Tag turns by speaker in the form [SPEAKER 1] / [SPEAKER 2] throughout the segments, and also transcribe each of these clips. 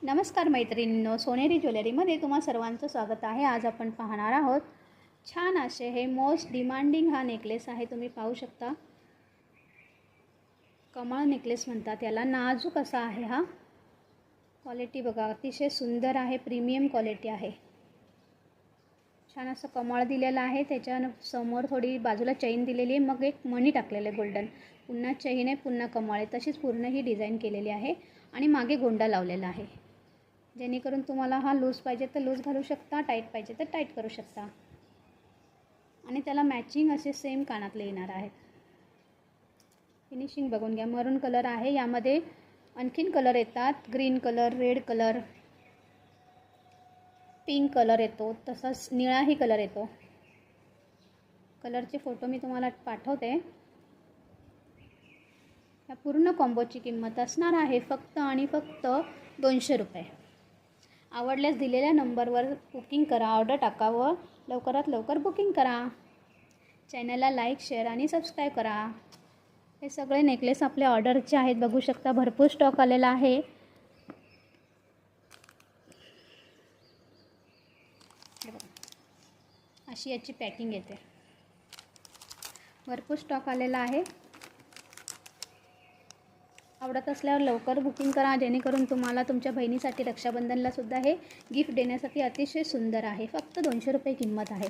[SPEAKER 1] नमस्कार मैत्रिणींनो, सोनेरी ज्वेलरीमध्ये तुम्हा सर्वांचं स्वागत आहे। आज आपण पाहणार आहोत छान असे हे मोस्ट डिमांडिंग हा नेकलेस आहे। तुम्ही पाहू शकता, कमळ नेकलेस म्हणतात याला। नाजूक असा आहे हा। क्वालिटी बघा, अतिशय सुंदर आहे, प्रीमियम क्वालिटी आहे। छान असं कमळ दिलेलं आहे, त्याच्या समोर थोडी बाजूला चेन दिलेली आहे, मग एक मणी टाकलेले गोल्डन, पुन्हा चेन आहे, पुन्हा कमळ आहे, तशीच पूर्ण ही डिझाइन केलेली आहे आणि मागे गोंडा लावलेला आहे। जेणेकरून तुम्हाला हा लूज पाहिजे तर लूज घालू शकता, टाईट पाहिजे तर टाईट करू शकता। आणि त्याला मॅचिंग असे सेम कानातले येणार आहेत। फिनिशिंग बघून घ्या, मरून कलर आहे, यामध्ये आणखीन कलर येतात, green colour, red colour, pink colour येतो, तसंच निळाही कलर येतो। कलरचे फोटो मी तुम्हाला पाठवते। या पूर्ण कॉम्बोची किंमत असणार आहे फक्त आणि फक्त 200 रुपये। आवडल्यास दिलेल्या नंबरवर बुकिंग करा, ऑर्डर टाका व लवकरात लवकर बुकिंग करा। चॅनलला लाईक, शेअर आणि सबस्क्राईब करा। हे सगळे नेकलेस आपल्या ऑर्डरचे आहेत, बघू शकता भरपूर स्टॉक आलेला आहे। अशी याची पॅकिंग येते, भरपूर स्टॉक आलेला आहे। आवडत असल्यावर लवकर बुकिंग करा, जेणेकरून तुम्हाला तुमच्या बहिणीसाठी रक्षाबंधनला सुद्धा हे गिफ्ट देण्यासाठी अतिशय सुंदर आहे। फक्त 200 रुपये किंमत आहे।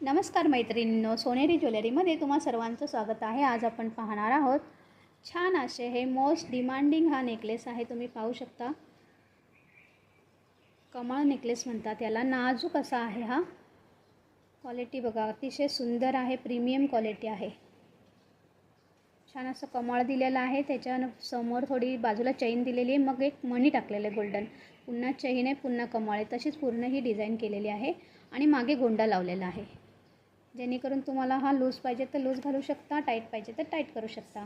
[SPEAKER 1] नमस्कार मैत्रिणींनो, सोनेरी ज्वेलरीमध्ये तुम्हा सर्वांचं स्वागत आहे। आज आपण पाहणार आहोत छान असे हे मोस्ट डिमांडिंग हा नेकलेस आहे। तुम्ही पाहू शकता, कमळ नेकलेस म्हणतात याला। नाजूक असा आहे हा। क्वालिटी बघा, अतिशय सुंदर आहे, प्रीमियम क्वालिटी आहे। छान असं कमळ दिलेलं आहे, त्याच्या समोर थोडी बाजूला चेन दिलेली आहे, मग एक मणी टाकलेले गोल्डन, पुन्हा चेन आहे, पुन्हा कमळ आहे, तशीच पूर्ण ही डिझाइन केलेली आहे आणि मागे गोंडा लावलेला आहे। जेणेकरून तुम्हाला हा लूज पाहिजे तर लूज घालू शकता, टाईट पाहिजे तर टाईट करू शकता।